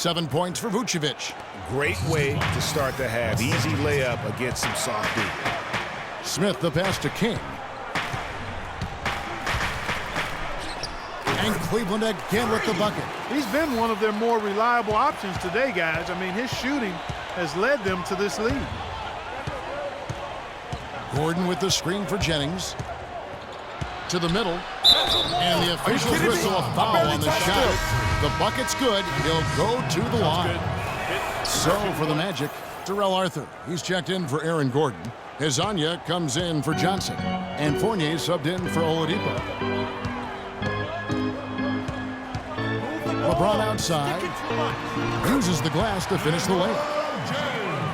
7 points for Vucevic. Great way to start the half. Easy layup against some soft D. Smith the pass to King. And Cleveland again with the bucket. He's been one of their more reliable options today, guys. I mean, his shooting has led them to this lead. Gordon with the screen for Jennings. To the middle. And the officials whistle a foul on the shot. The bucket's good. He'll go to the line. So for the Magic, Terrell Arthur. He's checked in for Aaron Gordon. Hezonja comes in for Johnson. And Fournier subbed in for Oladipo. LeBron outside. Uses the glass to finish the layup.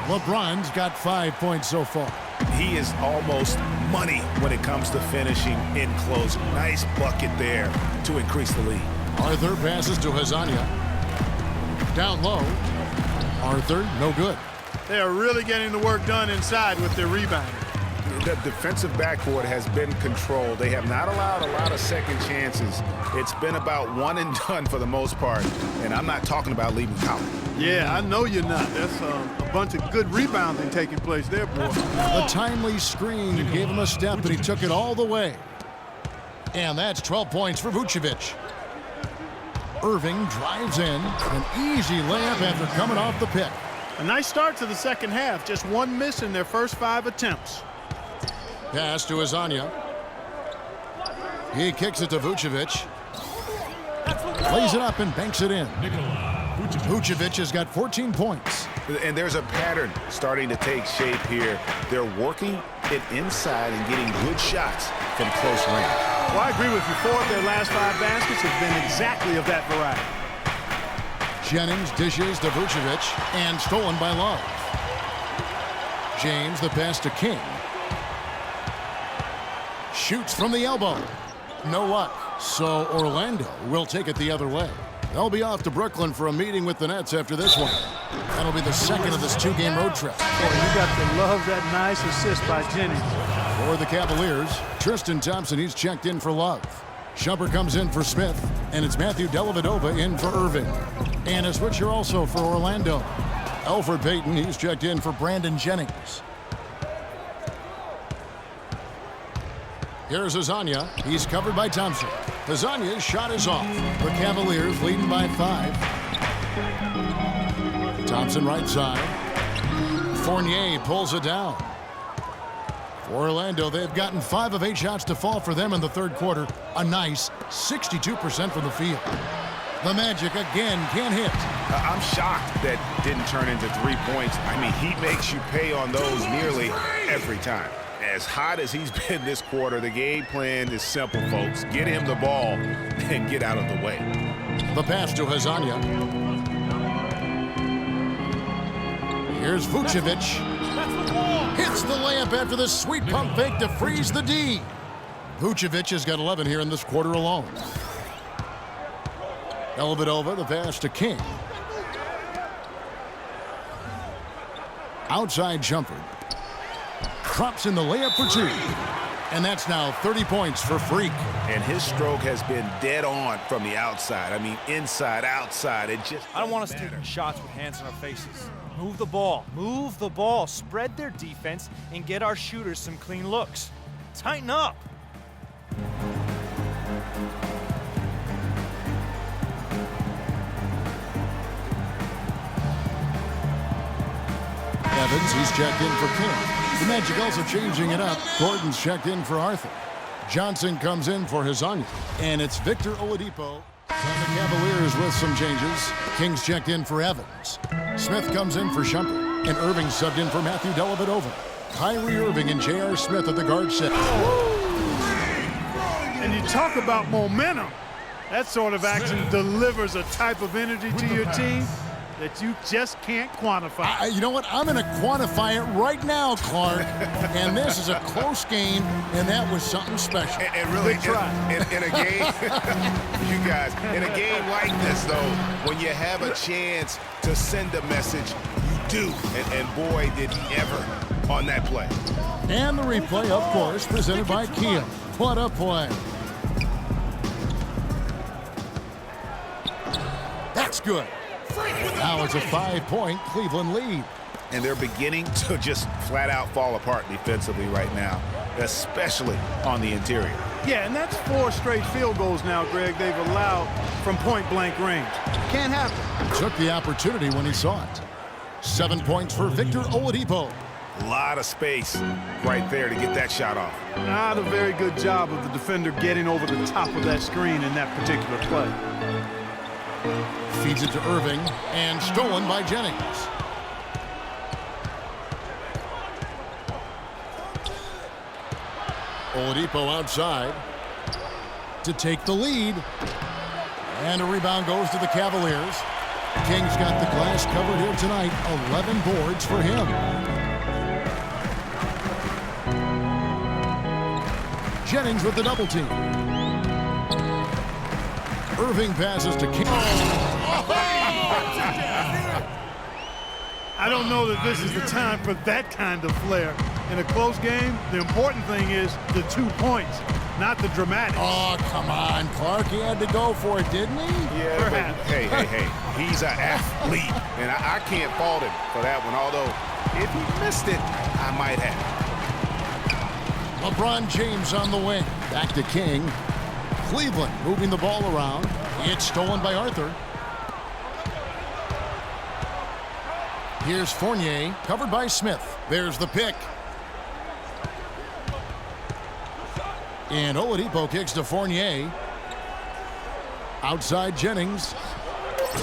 LeBron's got 5 points so far. He is almost money when it comes to finishing in closing. Nice bucket there to increase the lead. Arthur passes to Hezonja. Down low. Arthur, no good. They are really getting the work done inside with their rebounding. The defensive backboard has been controlled. They have not allowed a lot of second chances. It's been about one and done for the most part. And I'm not talking about leaving Collins. Yeah, I know you're not. That's a bunch of good rebounding taking place there, boy. A timely screen gave him a step, and he took it all the way. And that's 12 points for Vucevic. Irving drives in. An easy layup after coming off the pick. A nice start to the second half. Just one miss in their first 5 attempts. Pass to Hezonja. He kicks it to Vucevic. Lays it up and banks it in. Vucevic has got 14 points. And there's a pattern starting to take shape here. They're working it inside and getting good shots from close range. Well, I agree with you. 4 of their last 5 baskets have been exactly of that variety. Jennings dishes to Vucevic and stolen by Love. James the pass to King. Shoots from the elbow. No luck. So Orlando will take it the other way. They'll be off to Brooklyn for a meeting with the Nets after this one. That'll be the second of this 2-game road trip. Boy, you got to love that nice assist by Jennings. For the Cavaliers, Tristan Thompson, he's checked in for Love. Shumpert comes in for Smith, and it's Matthew Dellavedova in for Irving. And a switcher also for Orlando. Elfrid Payton, he's checked in for Brandon Jennings. Here's Hezonja. He's covered by Thompson. Hezonja's shot is off. The Cavaliers leading by 5. Thompson right side. Fournier pulls it down. For Orlando, they've gotten 5 of 8 shots to fall for them in the third quarter. A nice 62% from the field. The Magic again can't hit. I'm shocked that didn't turn into 3 points. I mean, he makes you pay on those nearly every time. As hot as he's been this quarter, the game plan is simple, folks. Get him the ball and get out of the way. The pass to Hezonja. Here's Vucevic. Hits the layup after the sweet pump fake to freeze the D. Vucevic has got 11 here in this quarter alone. Dellavedova, the pass to King. Outside Shumpert. Drops in the layup for 2. And that's now 30 points for Freak. And his stroke has been dead on from the outside. I mean, inside, outside. It just I don't want us taking shots with hands in our faces. Move the ball. Move the ball. Spread their defense and get our shooters some clean looks. Tighten up. Evans, he's checked in for King. The Magic also changing it up. Gordon's checked in for Arthur. Johnson comes in for Hezonja. And it's Victor Oladipo. And the Cavaliers with some changes. King's checked in for Evans. Smith comes in for Shumpert. And Irving subbed in for Matthew Dellavedova. Kyrie Irving and J.R. Smith at the guard set. And you talk about momentum. That sort of action delivers a type of energy to your team that you just can't quantify. You know what? I'm going to quantify it right now, Clark. And this is a close game, and that was something special. And really, in a game, you guys, in a game like this, though, when you have a chance to send a message, you do. And boy, did he ever on that play. And the replay, of course, presented by Kia. What a play. That's good. Now it's a 5-point Cleveland lead. And they're beginning to just flat out fall apart defensively right now, especially on the interior. Yeah, and that's 4 straight field goals now, Greg, they've allowed from point-blank range. Can't happen. Took the opportunity when he saw it. 7 points for Victor Oladipo. A lot of space right there to get that shot off. Not a very good job of the defender getting over the top of that screen in that particular play. Feeds it to Irving, and stolen by Jennings. Oladipo outside to take the lead. And a rebound goes to the Cavaliers. King's got the glass covered here tonight. 11 boards for him. Jennings with the double team. Irving passes to King. I don't know that this is the time for that kind of flair. In a close game, the important thing is the 2 points, not the dramatics. Oh, come on, Clark. He had to go for it, didn't he? Yeah, Perhaps. but hey, he's an athlete, and I can't fault him for that one, although if he missed it, I might have. LeBron James on the wing. Back to King. Cleveland moving the ball around. It's stolen by Arthur. Here's Fournier, covered by Smith. There's the pick. And Oladipo kicks to Fournier. Outside Jennings.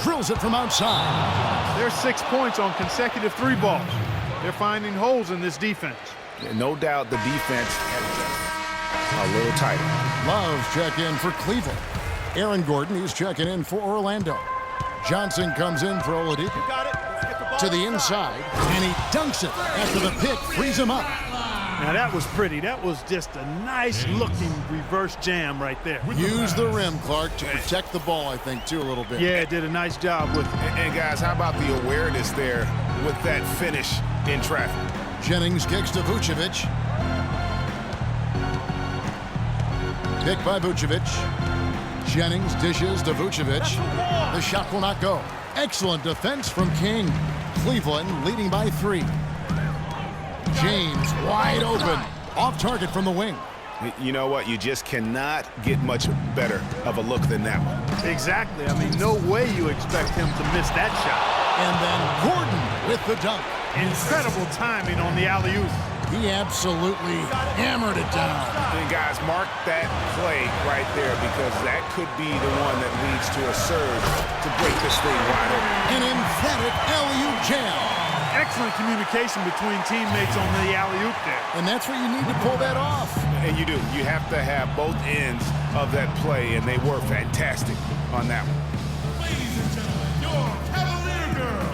Drills it from outside. There's 6 points on consecutive 3 balls. They're finding holes in this defense. Yeah, no doubt the defense had a little tighter. Love's check in for Cleveland. Aaron Gordon, he's checking in for Orlando. Johnson comes in for Oladipo. Got it. Let's get the ball To the inside, and he dunks it after the pick frees him up. Now that was pretty. That was just a nice-looking reverse jam right there. Use the rim, Clark, to protect the ball, I think, too, a little bit. Yeah, did a nice job with it. And guys, how about the awareness there with that finish in traffic? Jennings kicks to Vucevic. Pick by Vucevic. Jennings dishes to Vucevic. The shot will not go. Excellent defense from King. Cleveland leading by 3. James wide open. Off target from the wing. You know what? You just cannot get much better of a look than that one. Exactly. I mean, no way you expect him to miss that shot. And then Gordon with the dunk. Incredible timing on the alley-oop. He absolutely hammered it down. And guys, mark that play right there because that could be the one that leads to a surge to break this thing wide open. An emphatic alley-oop jam. Excellent communication between teammates on the alley-oop there. And that's where you need to pull that off. And you do. You have to have both ends of that play, and they were fantastic on that one. Ladies and gentlemen, your Cavalier girls.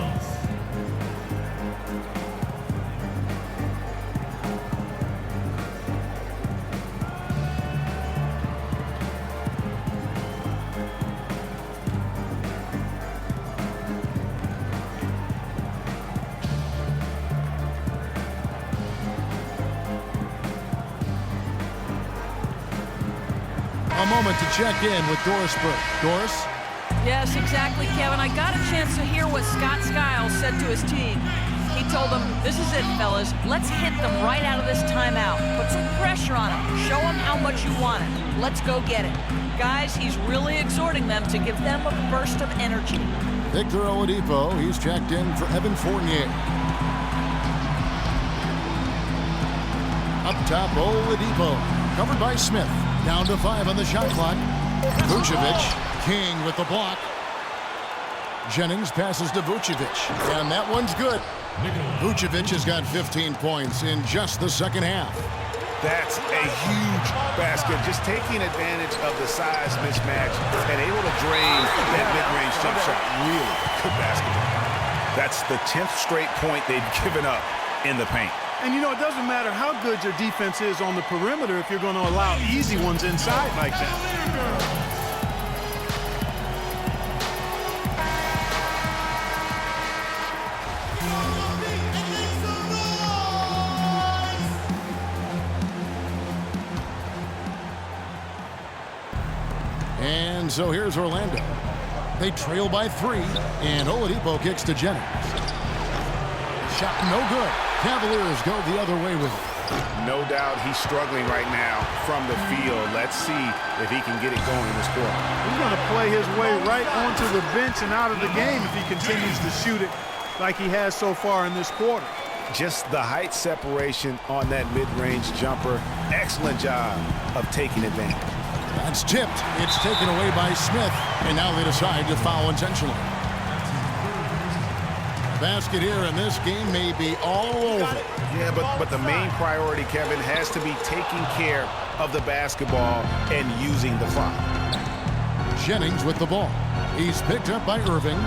A moment to check in with Doris Burke. Doris? Yes, exactly, Kevin. I got a chance to hear what Scott Skiles said to his team. He told them, this is it, fellas. Let's hit them right out of this timeout. Put some pressure on them. Show them how much you want it. Let's go get it. Guys, he's really exhorting them to give them a burst of energy. Victor Oladipo, he's checked in for Evan Fournier. Up top, Oladipo, covered by Smith. Down to 5 on the shot clock. Vucevic, King with the block. Jennings passes to Vucevic, and that one's good. Vucevic has got 15 points in just the second half. That's a huge basket. Just taking advantage of the size mismatch and able to drain that mid-range jump shot. Really good basketball. That's the 10th straight point they've given up in the paint. And, you know, it doesn't matter how good your defense is on the perimeter if you're going to allow easy ones inside like that. And so here's Orlando. They trail by 3, and Oladipo kicks to Jennings. Shot no good. Cavaliers go the other way with it. No doubt he's struggling right now from the field. Let's see if he can get it going in this quarter. He's going to play his way right onto the bench and out of the game if he continues to shoot it like he has so far in this quarter. Just the height separation on that mid-range jumper. Excellent job of taking advantage. That's tipped. It's taken away by Smith, and now they decide to foul intentionally. Basket here, and this game may be all over. Yeah, but the main priority, Kevin, has to be taking care of the basketball and using the clock. Jennings with the ball. He's picked up by Irving.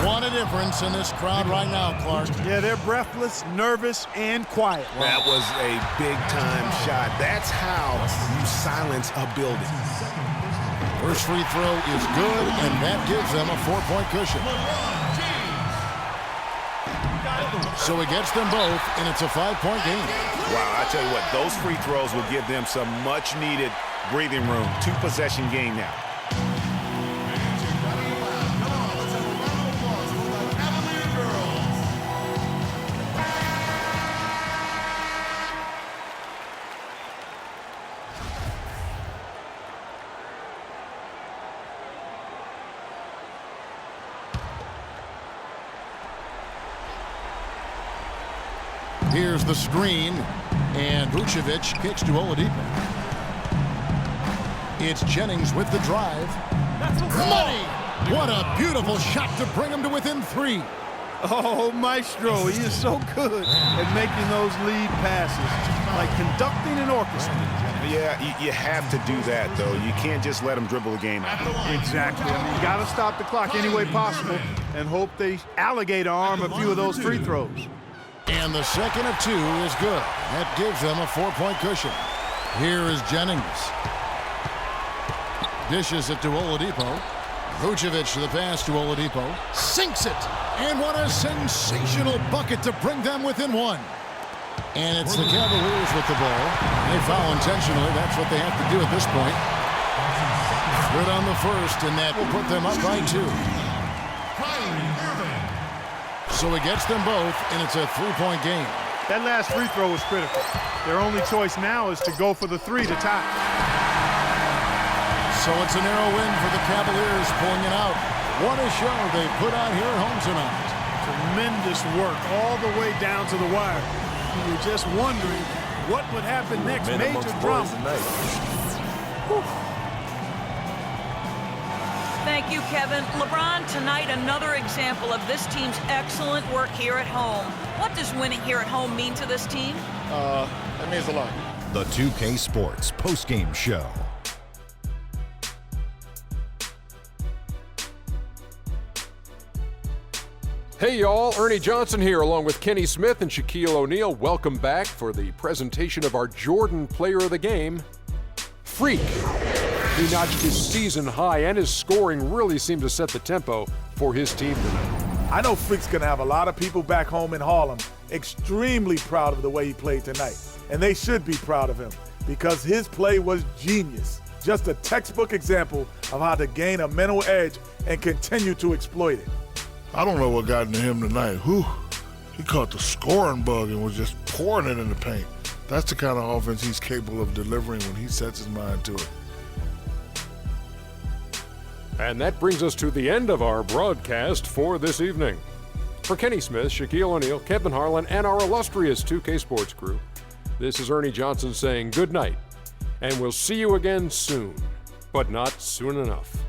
What a difference in this crowd right now, Clark. Yeah, they're breathless, nervous, and quiet. That was a big-time shot. That's how you silence a building. First free throw is good, and that gives them a 4-point cushion. So he gets them both, and it's a 5-point game. Wow, I tell you what, those free throws will give them some much-needed breathing room. 2-possession game now. Here's the screen, and Vucevic kicks to Oladipo. It's Jennings with the drive. Money! What a beautiful shot to bring him to within 3. Oh, Maestro, he is so good at making those lead passes, like conducting an orchestra. Yeah, you have to do that, though. You can't just let him dribble the game out. Exactly. I mean, you got to stop the clock any way possible and hope they alligator arm a few of those free throws. And the second of 2 is good. That gives them a 4-point cushion. Here is Jennings. Dishes it to Oladipo. Vucevic the pass to Oladipo. Sinks it. And what a sensational bucket to bring them within 1. And it's the Cavaliers with the ball. They foul intentionally. That's what they have to do at this point. Good on the first, and that will put them up by 2. So he gets them both, and it's a 3-point game. That last free throw was critical. Their only choice now is to go for the 3 to tie. So it's a narrow win for the Cavaliers, pulling it out. What a show they put on here at home tonight. Tremendous work all the way down to the wire. You were just wondering what would happen next. Major drama. Thank you, Kevin. LeBron, tonight another example of this team's excellent work here at home. What does winning here at home mean to this team? That means a lot. The 2K Sports postgame show. Hey y'all, Ernie Johnson here along with Kenny Smith and Shaquille O'Neal. Welcome back for the presentation of our Jordan Player of the Game, Freak. He notched his season high, and his scoring really seemed to set the tempo for his team tonight. I know Freak's going to have a lot of people back home in Harlem extremely proud of the way he played tonight. And they should be proud of him because his play was genius. Just a textbook example of how to gain a mental edge and continue to exploit it. I don't know what got into him tonight. He caught the scoring bug and was just pouring it in the paint. That's the kind of offense he's capable of delivering when he sets his mind to it. And that brings us to the end of our broadcast for this evening. For Kenny Smith, Shaquille O'Neal, Kevin Harlan, and our illustrious 2K Sports crew, this is Ernie Johnson saying good night, and we'll see you again soon, but not soon enough.